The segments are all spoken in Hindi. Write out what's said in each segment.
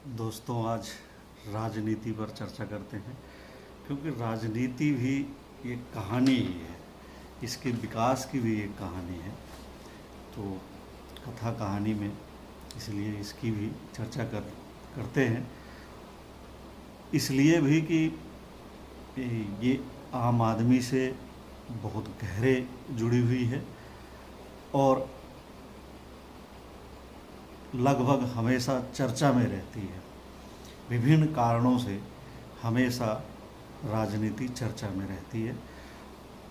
दोस्तों, आज राजनीति पर चर्चा करते हैं क्योंकि राजनीति भी एक कहानी ही है। इसके विकास की भी एक कहानी है। तो कथा कहानी में इसलिए इसकी भी चर्चा करते हैं, इसलिए भी कि ये आम आदमी से बहुत गहरे जुड़ी हुई है और लगभग हमेशा चर्चा में रहती है। विभिन्न कारणों से हमेशा राजनीति चर्चा में रहती है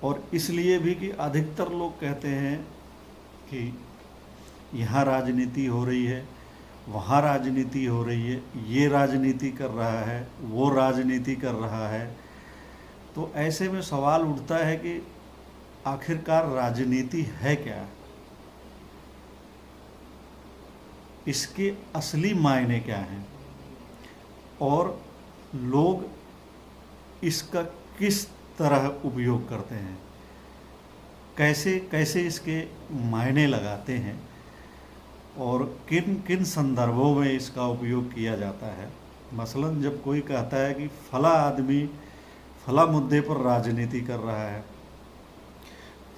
और इसलिए भी कि अधिकतर लोग कहते हैं कि यहाँ राजनीति हो रही है, वहाँ राजनीति हो रही है, ये राजनीति कर रहा है, वो राजनीति कर रहा है। तो ऐसे में सवाल उठता है कि आखिरकार राजनीति है क्या? इसके असली मायने क्या हैं और लोग इसका किस तरह उपयोग करते हैं, कैसे कैसे इसके मायने लगाते हैं और किन किन संदर्भों में इसका उपयोग किया जाता है। मसलन जब कोई कहता है कि फला आदमी फला मुद्दे पर राजनीति कर रहा है,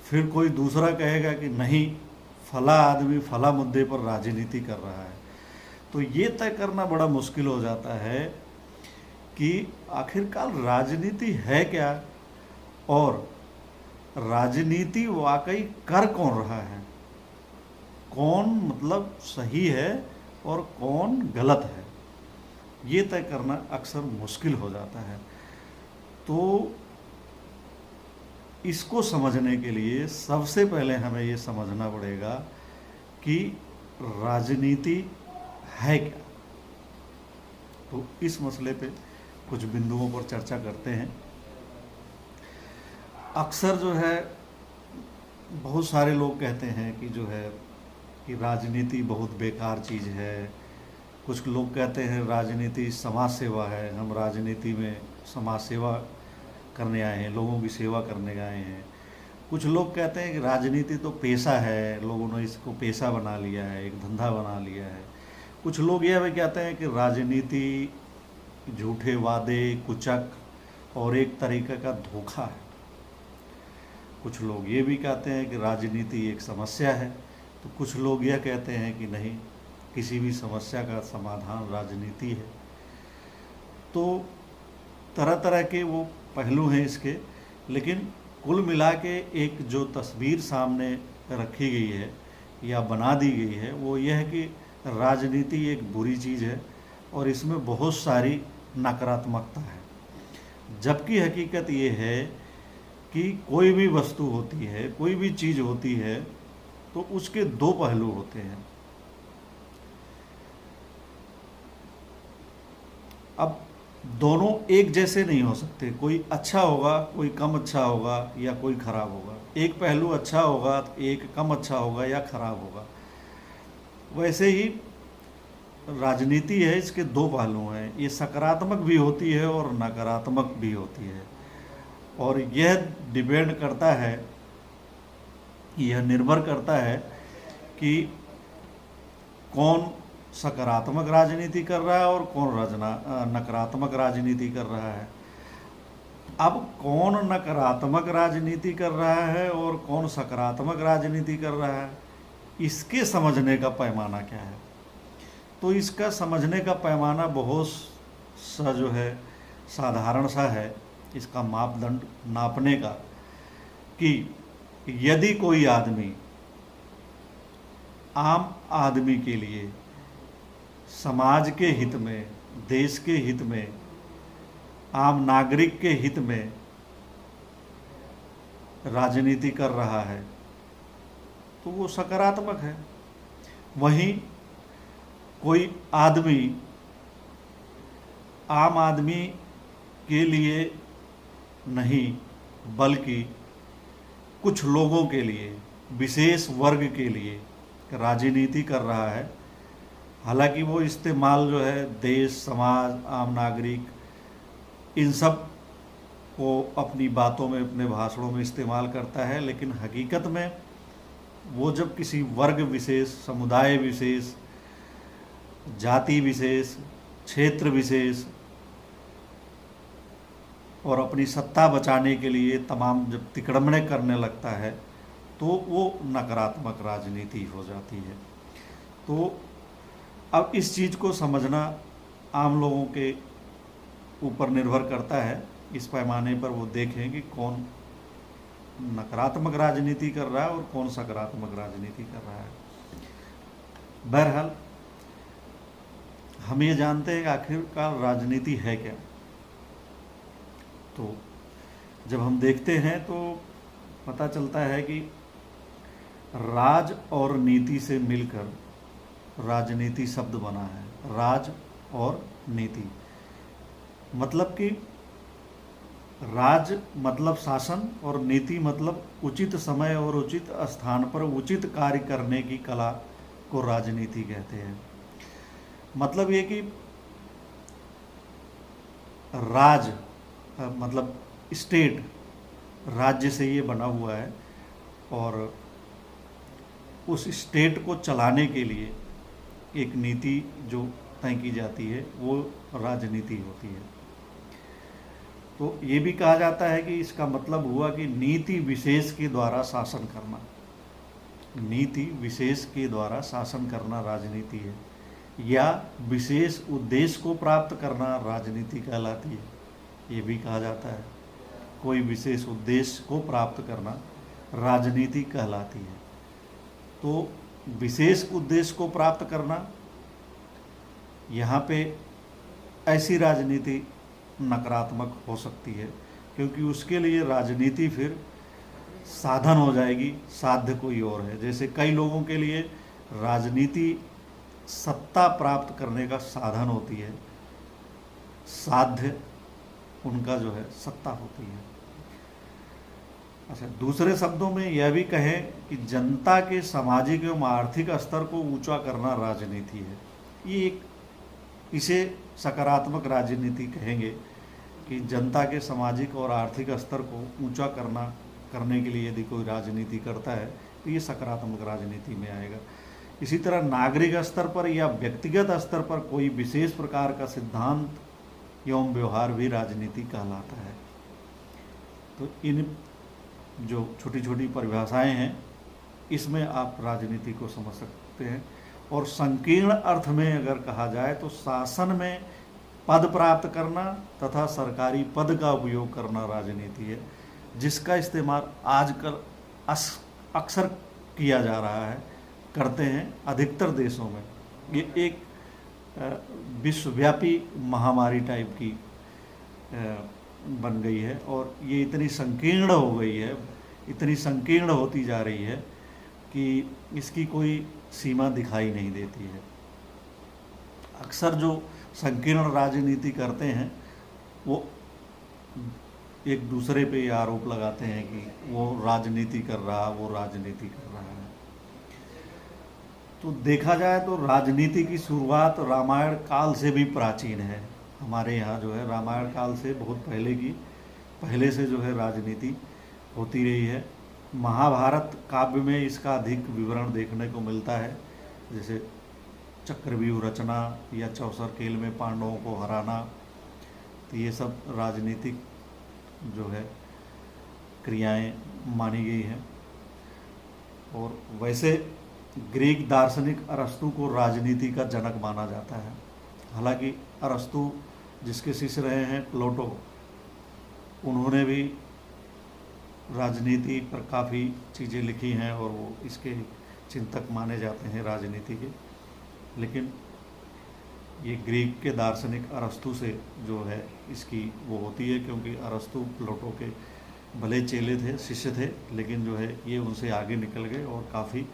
फिर कोई दूसरा कहेगा कि नहीं, फला आदमी फला मुद्दे पर राजनीति कर रहा है, तो ये तय करना बड़ा मुश्किल हो जाता है कि आखिरकार राजनीति है क्या और राजनीति वाकई कर कौन रहा है, कौन मतलब सही है और कौन गलत है। ये तय करना अक्सर मुश्किल हो जाता है। तो इसको समझने के लिए सबसे पहले हमें ये समझना पड़ेगा कि राजनीति है क्या। तो इस मसले पे कुछ बिंदुओं पर चर्चा करते हैं। अक्सर जो है बहुत सारे लोग कहते हैं कि जो है कि राजनीति बहुत बेकार चीज़ है। कुछ लोग कहते हैं राजनीति समाज सेवा है, हम राजनीति में समाज सेवा करने आए हैं, लोगों की सेवा करने आए हैं। कुछ लोग कहते हैं कि राजनीति तो पेशा है, लोगों ने इसको पेशा बना लिया है, एक धंधा बना लिया है। कुछ लोग यह भी कहते हैं कि राजनीति झूठे वादे, कुचक और एक तरीके का धोखा है। कुछ लोग ये भी कहते हैं कि राजनीति एक समस्या है। तो कुछ लोग यह कहते हैं कि नहीं, किसी भी समस्या का समाधान राजनीति है। तो तरह तरह के वो पहलू हैं इसके, लेकिन कुल मिला के एक जो तस्वीर सामने रखी गई है या बना दी गई है वो यह है कि राजनीति एक बुरी चीज़ है और इसमें बहुत सारी नकारात्मकता है। जबकि हकीकत ये है कि कोई भी वस्तु होती है, कोई भी चीज़ होती है, तो उसके दो पहलू होते हैं। अब दोनों एक जैसे नहीं हो सकते, कोई अच्छा होगा, कोई कम अच्छा होगा या कोई खराब होगा। एक पहलू अच्छा होगा, एक कम अच्छा होगा या खराब होगा। वैसे ही राजनीति है, इसके दो पहलू हैं। ये सकारात्मक भी होती है और नकारात्मक भी होती है और यह डिपेंड करता है, यह निर्भर करता है कि कौन सकारात्मक राजनीति कर रहा है और कौन नकारात्मक राजनीति कर रहा है। अब कौन नकारात्मक राजनीति कर रहा है और कौन सकारात्मक राजनीति कर रहा है, इसके समझने का पैमाना क्या है? तो इसका समझने का पैमाना बहुत सा जो है साधारण सा है, इसका मापदंड नापने का, कि यदि कोई आदमी आम आदमी के लिए, समाज के हित में, देश के हित में, आम नागरिक के हित में राजनीति कर रहा है तो वो सकारात्मक है। वहीं कोई आदमी आम आदमी के लिए नहीं बल्कि कुछ लोगों के लिए, विशेष वर्ग के लिए राजनीति कर रहा है, हालांकि वो इस्तेमाल जो है देश, समाज, आम नागरिक, इन सब को अपनी बातों में, अपने भाषणों में इस्तेमाल करता है, लेकिन हकीकत में वो जब किसी वर्ग विशेष, समुदाय विशेष, जाति विशेष, क्षेत्र विशेष और अपनी सत्ता बचाने के लिए तमाम जब तिकड़मने करने लगता है तो वो नकारात्मक राजनीति हो जाती है। तो अब इस चीज़ को समझना आम लोगों के ऊपर निर्भर करता है। इस पैमाने पर वो देखें कि कौन नकारात्मक राजनीति कर रहा है और कौन सकारात्मक राजनीति कर रहा है। बहरहाल हम ये जानते हैं कि आखिरकार राजनीति है क्या। तो जब हम देखते हैं तो पता चलता है कि राज और नीति से मिलकर राजनीति शब्द बना है। राज और नीति मतलब कि राज मतलब शासन और नीति मतलब उचित समय और उचित स्थान पर उचित कार्य करने की कला को राजनीति कहते हैं। मतलब ये कि राज मतलब स्टेट, राज्य से ये बना हुआ है और उस स्टेट को चलाने के लिए एक नीति जो तय की जाती है वो राजनीति होती है। तो ये भी कहा जाता है कि इसका मतलब हुआ कि नीति विशेष के द्वारा शासन करना। नीति विशेष के द्वारा शासन करना राजनीति है, या विशेष उद्देश्य को प्राप्त करना राजनीति कहलाती है। ये भी कहा जाता है कोई विशेष उद्देश्य को प्राप्त करना राजनीति कहलाती है। तो विशेष उद्देश्य को प्राप्त करना, यहाँ पे ऐसी राजनीति नकारात्मक हो सकती है क्योंकि उसके लिए राजनीति फिर साधन हो जाएगी, साध्य कोई और है। जैसे कई लोगों के लिए राजनीति सत्ता प्राप्त करने का साधन होती है, साध्य उनका जो है सत्ता होती है। अच्छा, दूसरे शब्दों में यह भी कहें कि जनता के सामाजिक एवं आर्थिक स्तर को ऊंचा करना राजनीति है। ये एक, इसे सकारात्मक राजनीति कहेंगे कि जनता के सामाजिक और आर्थिक स्तर को ऊंचा करने के लिए यदि कोई राजनीति करता है तो ये सकारात्मक राजनीति में आएगा। इसी तरह नागरिक स्तर पर या व्यक्तिगत स्तर पर कोई विशेष प्रकार का सिद्धांत एवं व्यवहार भी राजनीति कहलाता है। तो इन जो छोटी छोटी परिभाषाएं हैं इसमें आप राजनीति को समझ सकते हैं। और संकीर्ण अर्थ में अगर कहा जाए तो शासन में पद प्राप्त करना तथा सरकारी पद का उपयोग करना राजनीति है, जिसका इस्तेमाल आजकल अक्सर किया जा रहा है, करते हैं अधिकतर देशों में। ये एक विश्वव्यापी महामारी टाइप की बन गई है और ये इतनी संकीर्ण हो गई है, इतनी संकीर्ण होती जा रही है कि इसकी कोई सीमा दिखाई नहीं देती है। अक्सर जो संकीर्ण राजनीति करते हैं वो एक दूसरे पे आरोप लगाते हैं कि वो राजनीति कर रहा, वो राजनीति कर रहा है। तो देखा जाए तो राजनीति की शुरुआत रामायण काल से भी प्राचीन है। हमारे यहाँ जो है रामायण काल से बहुत पहले से जो है राजनीति होती रही है। महाभारत काव्य में इसका अधिक विवरण देखने को मिलता है, जैसे चक्रव्यूह रचना या चौसर खेल में पांडवों को हराना। तो ये सब राजनीतिक जो है क्रियाएं मानी गई हैं। और वैसे ग्रीक दार्शनिक अरस्तु को राजनीति का जनक माना जाता है। हालांकि अरस्तु जिसके शिष्य रहे हैं प्लेटो, उन्होंने भी राजनीति पर काफ़ी चीज़ें लिखी हैं और वो इसके चिंतक माने जाते हैं राजनीति के। लेकिन ये ग्रीक के दार्शनिक अरस्तु से जो है इसकी वो होती है, क्योंकि अरस्तु प्लेटो के भले चेले थे, शिष्य थे, लेकिन जो है ये उनसे आगे निकल गए और काफ़ी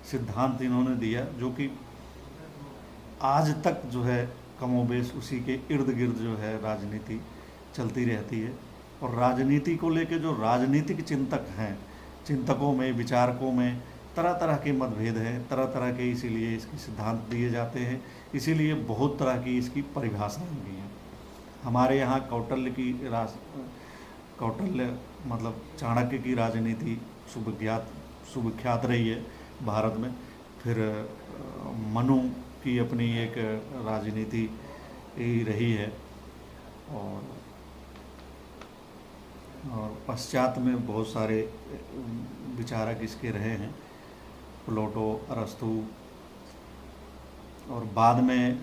सिद्धांत इन्होंने दिया जो कि आज तक जो है कमोबेश उसी के इर्द गिर्द जो है राजनीति चलती रहती है। और राजनीति को लेके जो राजनीतिक चिंतक हैं, चिंतकों में, विचारकों में तरह तरह के मतभेद हैं, तरह तरह के इसीलिए इसके सिद्धांत दिए जाते हैं, इसीलिए बहुत तरह की इसकी परिभाषाएं भी हैं। हमारे यहाँ कौटिल्य मतलब चाणक्य की राजनीति सुविख्यात रही है भारत में। फिर मनु की अपनी एक राजनीति ही रही है। और पश्चात में बहुत सारे विचारक इसके रहे हैं, प्लेटो, अरस्तु, और बाद में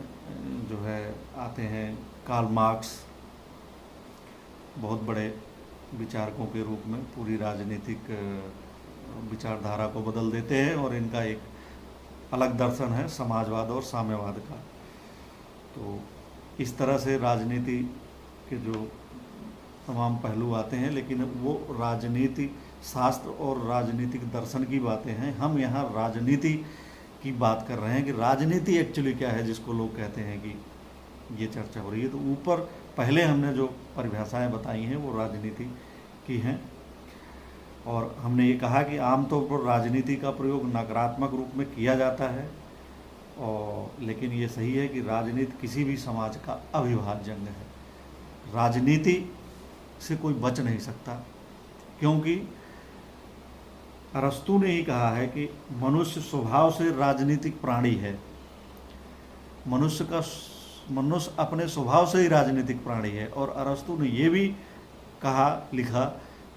जो है आते हैं कार्ल मार्क्स, बहुत बड़े विचारकों के रूप में पूरी राजनीतिक विचारधारा को बदल देते हैं, और इनका एक अलग दर्शन है समाजवाद और साम्यवाद का। तो इस तरह से राजनीति के जो तमाम पहलू आते हैं, लेकिन वो राजनीति शास्त्र और राजनीतिक दर्शन की बातें हैं। हम यहाँ राजनीति की बात कर रहे हैं कि राजनीति एक्चुअली क्या है, जिसको लोग कहते हैं कि ये चर्चा हो रही है। तो ऊपर पहले हमने जो परिभाषाएं बताई हैं वो राजनीति की हैं, और हमने ये कहा कि आमतौर पर राजनीति का प्रयोग नकारात्मक रूप में किया जाता है, और लेकिन ये सही है कि राजनीति किसी भी समाज का अविभाज्य अंग है। राजनीति से कोई बच नहीं सकता, क्योंकि अरस्तु ने ही कहा है कि मनुष्य स्वभाव से राजनीतिक प्राणी है। मनुष्य अपने स्वभाव से ही राजनीतिक प्राणी है। और अरस्तु ने ये भी कहा, लिखा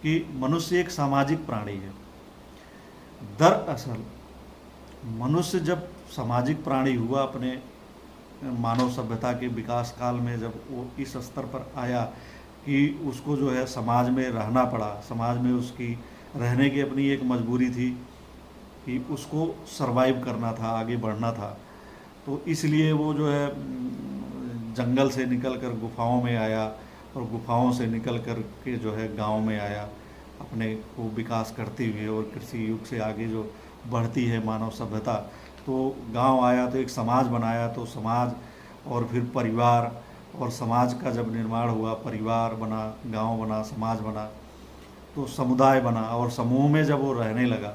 कि मनुष्य एक सामाजिक प्राणी है। दरअसल मनुष्य जब सामाजिक प्राणी हुआ, अपने मानव सभ्यता के विकास काल में जब वो इस स्तर पर आया कि उसको जो है समाज में रहना पड़ा, समाज में उसकी रहने की अपनी एक मजबूरी थी कि उसको सरवाइव करना था, आगे बढ़ना था। तो इसलिए वो जो है जंगल से निकलकर गुफाओं में आया, और गुफाओं से निकल कर के जो है गांव में आया, अपने को विकास करते हुए। और कृषि युग से आगे जो बढ़ती है मानव सभ्यता, तो गांव आया तो एक समाज बनाया, तो समाज और फिर परिवार, और समाज का जब निर्माण हुआ, परिवार बना, गांव बना, समाज बना, तो समुदाय बना, और समूह में जब वो रहने लगा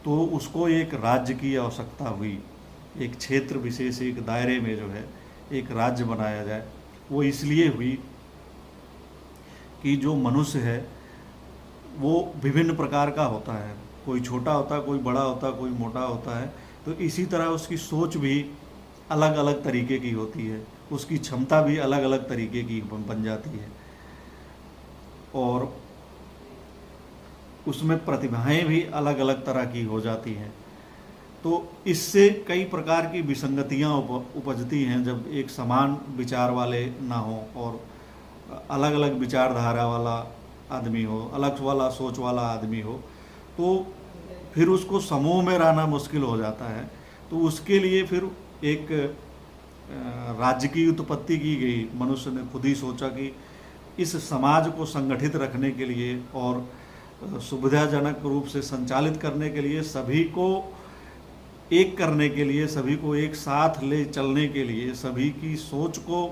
तो उसको एक राज्य की आवश्यकता हुई। एक क्षेत्र विशेष, एक दायरे में जो है एक राज्य बनाया जाए। वो इसलिए हुई कि जो मनुष्य है वो विभिन्न प्रकार का होता है, कोई छोटा होता है, कोई बड़ा होता है, कोई मोटा होता है। तो इसी तरह उसकी सोच भी अलग अलग तरीके की होती है, उसकी क्षमता भी अलग अलग तरीके की बन जाती है, और उसमें प्रतिभाएं भी अलग अलग तरह की हो जाती हैं। तो इससे कई प्रकार की विसंगतियां उपजती हैं जब एक समान विचार वाले ना हो, और अलग अलग विचारधारा वाला आदमी हो, अलग वाला सोच वाला आदमी हो, तो फिर उसको समूह में रहना मुश्किल हो जाता है। तो उसके लिए फिर एक राज्य की उत्पत्ति की गई। मनुष्य ने खुद ही सोचा कि इस समाज को संगठित रखने के लिए और सुविधाजनक रूप से संचालित करने के लिए, सभी को एक करने के लिए, सभी को एक साथ ले चलने के लिए, सभी की सोच को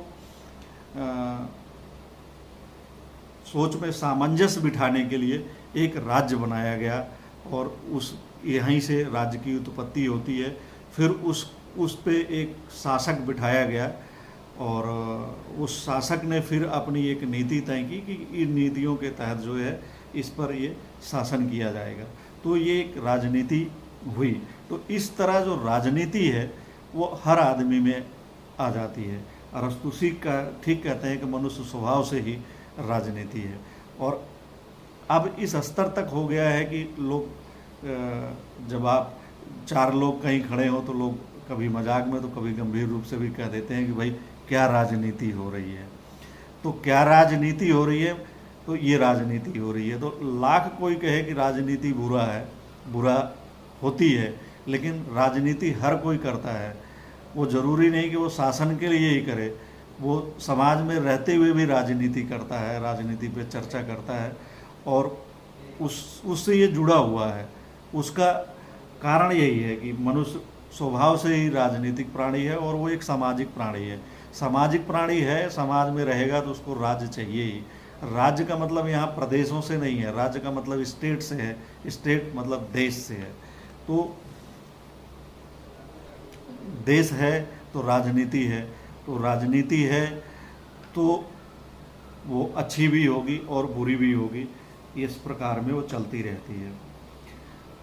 सोच में सामंजस्य बिठाने के लिए एक राज्य बनाया गया, और उस यहीं से राज्य की उत्पत्ति होती है। फिर उस पे एक शासक बिठाया गया, और उस शासक ने फिर अपनी एक नीति तय की कि इन नीतियों के तहत जो है इस पर ये शासन किया जाएगा। तो ये एक राजनीति हुई। तो इस तरह जो राजनीति है वो हर आदमी में आ जाती है। अरस्तु ठीक कहते हैं कि मनुष्य स्वभाव से ही राजनीति है। और अब इस स्तर तक हो गया है कि लोग, जब आप 4 लोग कहीं खड़े हो तो लोग कभी मजाक में तो कभी गंभीर रूप से भी कह देते हैं कि भाई क्या राजनीति हो रही है। तो क्या राजनीति हो रही है? तो ये राजनीति हो रही है। तो लाख कोई कहे कि राजनीति बुरा है, बुरा होती है, लेकिन राजनीति हर कोई करता है। वो ज़रूरी नहीं कि वो शासन के लिए ही करे, वो समाज में रहते हुए भी राजनीति करता है, राजनीति पे चर्चा करता है, और उससे ये जुड़ा हुआ है। उसका कारण यही है कि मनुष्य स्वभाव से ही राजनीतिक प्राणी है, और वो एक सामाजिक प्राणी है। सामाजिक प्राणी है, समाज में रहेगा तो उसको राज्य चाहिए ही। राज्य का मतलब यहाँ प्रदेशों से नहीं है, राज्य का मतलब स्टेट से है, स्टेट मतलब देश से है। तो देश है तो राजनीति है, तो राजनीति है तो वो अच्छी भी होगी और बुरी भी होगी, इस प्रकार में वो चलती रहती है।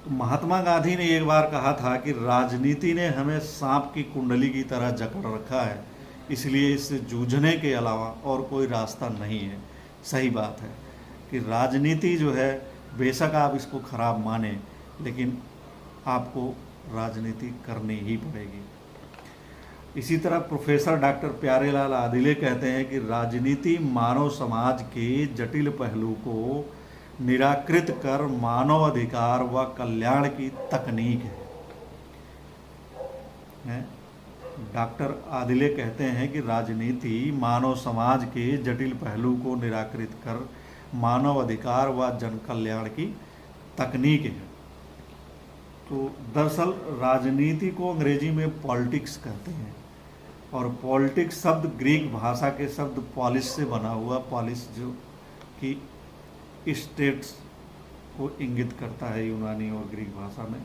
तो महात्मा गांधी ने एक बार कहा था कि राजनीति ने हमें सांप की कुंडली की तरह जकड़ रखा है, इसलिए इससे जूझने के अलावा और कोई रास्ता नहीं है। सही बात है कि राजनीति जो है, बेशक आप इसको खराब माने, लेकिन आपको राजनीति करनी ही पड़ेगी। इसी तरह प्रोफेसर डॉक्टर प्यारेलाल आदिले कहते हैं कि राजनीति मानव समाज के जटिल पहलू को निराकृत कर मानव अधिकार व कल्याण की तकनीक है। डॉक्टर आदिले कहते हैं कि राजनीति मानव समाज के जटिल पहलू को निराकृत कर मानव अधिकार व जन कल्याण की तकनीक है। तो दरअसल राजनीति को अंग्रेजी में पॉलिटिक्स कहते हैं, और पॉलिटिक्स शब्द ग्रीक भाषा के शब्द पॉलिस से बना हुआ, पॉलिस जो कि स्टेट्स को इंगित करता है यूनानी और ग्रीक भाषा में।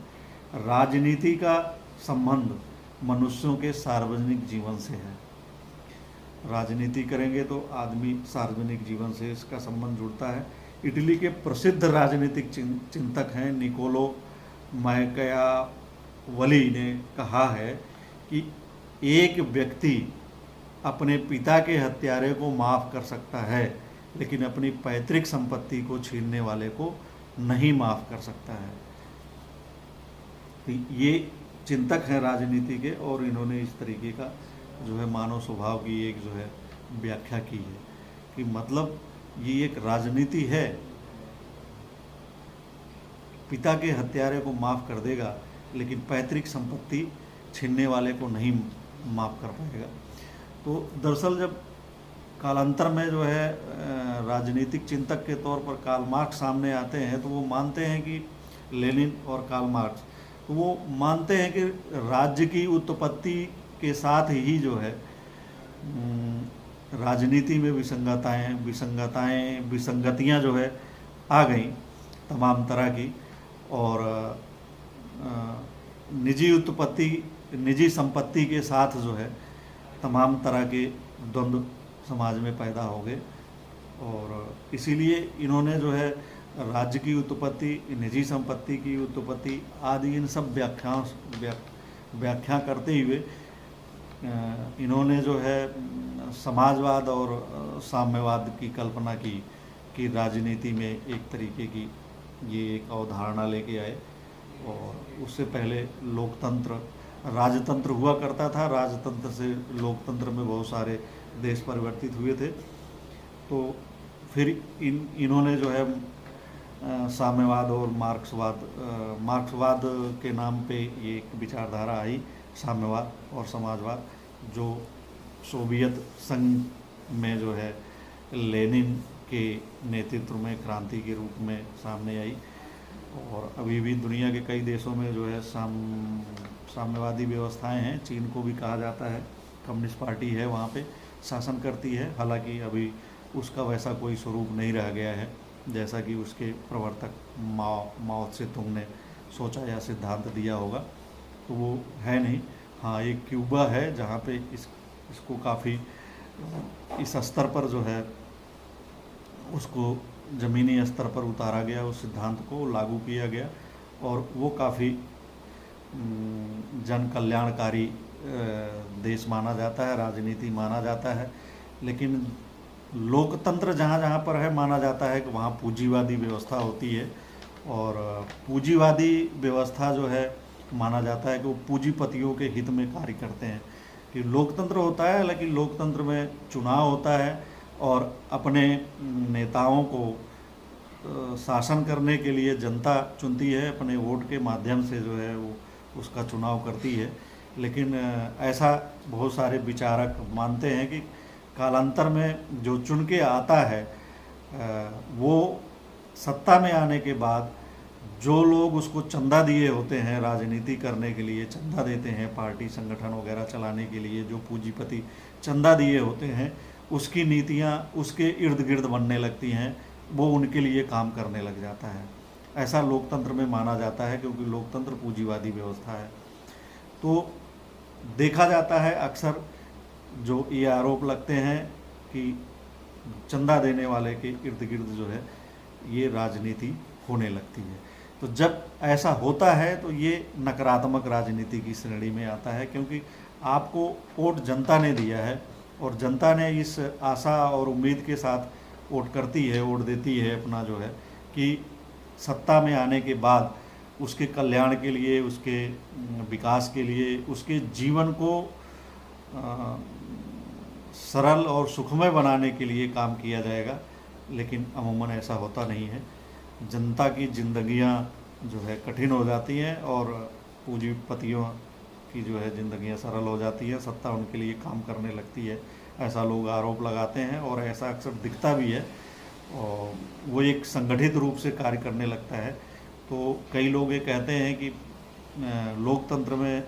राजनीति का संबंध मनुष्यों के सार्वजनिक जीवन से है। राजनीति करेंगे तो आदमी सार्वजनिक जीवन से इसका संबंध जुड़ता है। इटली के प्रसिद्ध राजनीतिक चिंतक हैं निकोलो मैकियावेली ने कहा है कि एक व्यक्ति अपने पिता के हत्यारे को माफ़ कर सकता है, लेकिन अपनी पैतृक संपत्ति को छीनने वाले को नहीं माफ़ कर सकता है। तो ये चिंतक हैं राजनीति के, और इन्होंने इस तरीके का जो है मानव स्वभाव की एक जो है व्याख्या की है कि मतलब ये एक राजनीति है, पिता के हत्यारे को माफ़ कर देगा लेकिन पैतृक संपत्ति छीनने वाले को नहीं माफ़ कर पाएगा। तो दरअसल जब कालांतर में जो है राजनीतिक चिंतक के तौर पर कार्ल मार्क्स सामने आते हैं, तो वो मानते हैं कि लेनिन और कार्ल मार्क्स, तो वो मानते हैं कि राज्य की उत्पत्ति के साथ ही जो है राजनीति में विसंगतियाँ जो है आ गई तमाम तरह की, और निजी संपत्ति के साथ जो है तमाम तरह के द्वंद्व समाज में पैदा हो गए। और इसीलिए इन्होंने जो है राज्य की उत्पत्ति, निजी संपत्ति की उत्पत्ति आदि इन सब व्याख्या करते हुए इन्होंने जो है समाजवाद और साम्यवाद की कल्पना की कि राजनीति में एक तरीके की ये एक अवधारणा लेके आए। और उससे पहले लोकतंत्र, राजतंत्र हुआ करता था, राजतंत्र से लोकतंत्र में बहुत सारे देश परिवर्तित हुए थे। तो फिर इन्होंने जो है साम्यवाद और मार्क्सवाद के नाम पे ये एक विचारधारा आई, साम्यवाद और समाजवाद, जो सोवियत संघ में जो है लेनिन के नेतृत्व में क्रांति के रूप में सामने आई। और अभी भी दुनिया के कई देशों में जो है साम्यवादी व्यवस्थाएं हैं। चीन को भी कहा जाता है, कम्युनिस्ट पार्टी है वहाँ पे, शासन करती है। हालांकि अभी उसका वैसा कोई स्वरूप नहीं रह गया है जैसा कि उसके प्रवर्तक माओ से तुंग ने सोचा या सिद्धांत दिया होगा, तो वो है नहीं। हाँ, एक क्यूबा है जहाँ पे इसको काफ़ी इस स्तर पर जो है उसको ज़मीनी स्तर पर उतारा गया, उस सिद्धांत को लागू किया गया, और वो काफ़ी जन कल्याणकारी देश माना जाता है, राजनीति माना जाता है। लेकिन लोकतंत्र जहाँ जहाँ पर है माना जाता है कि वहाँ पूंजीवादी व्यवस्था होती है, और पूंजीवादी व्यवस्था जो है माना जाता है कि वो पूंजीपतियों के हित में कार्य करते हैं। कि लोकतंत्र होता है, लेकिन लोकतंत्र में चुनाव होता है और अपने नेताओं को शासन करने के लिए जनता चुनती है, अपने वोट के माध्यम से जो है वो उसका चुनाव करती है। लेकिन ऐसा बहुत सारे विचारक मानते हैं कि कालांतर में जो चुन के आता है वो सत्ता में आने के बाद जो लोग उसको चंदा दिए होते हैं राजनीति करने के लिए, चंदा देते हैं पार्टी संगठन वगैरह चलाने के लिए, जो पूंजीपति चंदा दिए होते हैं, उसकी नीतियां उसके इर्द गिर्द बनने लगती हैं, वो उनके लिए काम करने लग जाता है। ऐसा लोकतंत्र में माना जाता है, क्योंकि लोकतंत्र पूंजीवादी व्यवस्था है। तो देखा जाता है अक्सर जो ये आरोप लगते हैं कि चंदा देने वाले के इर्द गिर्द जो है ये राजनीति होने लगती है। तो जब ऐसा होता है तो ये नकारात्मक राजनीति की श्रेणी में आता है, क्योंकि आपको वोट जनता ने दिया है और जनता ने इस आशा और उम्मीद के साथ वोट करती है, वोट देती है अपना जो है कि सत्ता में आने के बाद उसके कल्याण के लिए, उसके विकास के लिए, उसके जीवन को सरल और सुखमय बनाने के लिए काम किया जाएगा। लेकिन अमूमन ऐसा होता नहीं है। जनता की ज़िंदगियां जो है कठिन हो जाती हैं और पूंजीपतियों की जो है ज़िंदगियां सरल हो जाती हैं, सत्ता उनके लिए काम करने लगती है, ऐसा लोग आरोप लगाते हैं और ऐसा अक्सर दिखता भी है। और वो एक संगठित रूप से कार्य करने लगता है। तो कई लोग ये कहते हैं कि लोकतंत्र में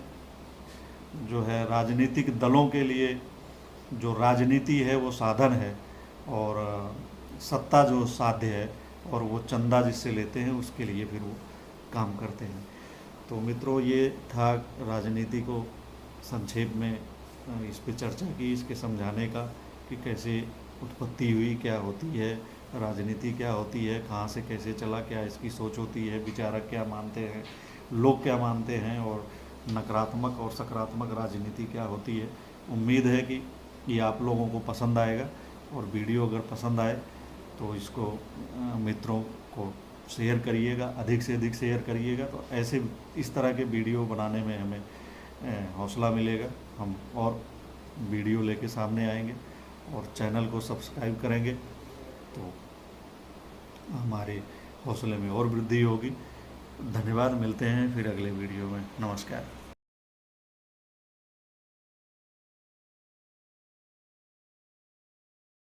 जो है राजनीतिक दलों के लिए जो राजनीति है वो साधन है और सत्ता जो साध्य है, और वो चंदा जिससे लेते हैं उसके लिए फिर वो काम करते हैं। तो मित्रों, ये था राजनीति को संक्षेप में इस पे चर्चा की, इसके समझाने का कि कैसे उत्पत्ति हुई, क्या होती है राजनीति, क्या होती है, कहाँ से कैसे चला, क्या इसकी सोच होती है, विचारक क्या मानते हैं, लोग क्या मानते हैं, और नकारात्मक और सकारात्मक राजनीति क्या होती है। उम्मीद है कि ये आप लोगों को पसंद आएगा, और वीडियो अगर पसंद आए तो इसको मित्रों को शेयर करिएगा, अधिक से अधिक शेयर करिएगा। तो ऐसे इस तरह के वीडियो बनाने में हमें हौसला मिलेगा, हम और वीडियो लेके सामने आएंगे, और चैनल को सब्सक्राइब करेंगे तो हमारे हौसले में और वृद्धि होगी। धन्यवाद, मिलते हैं फिर अगले वीडियो में। नमस्कार।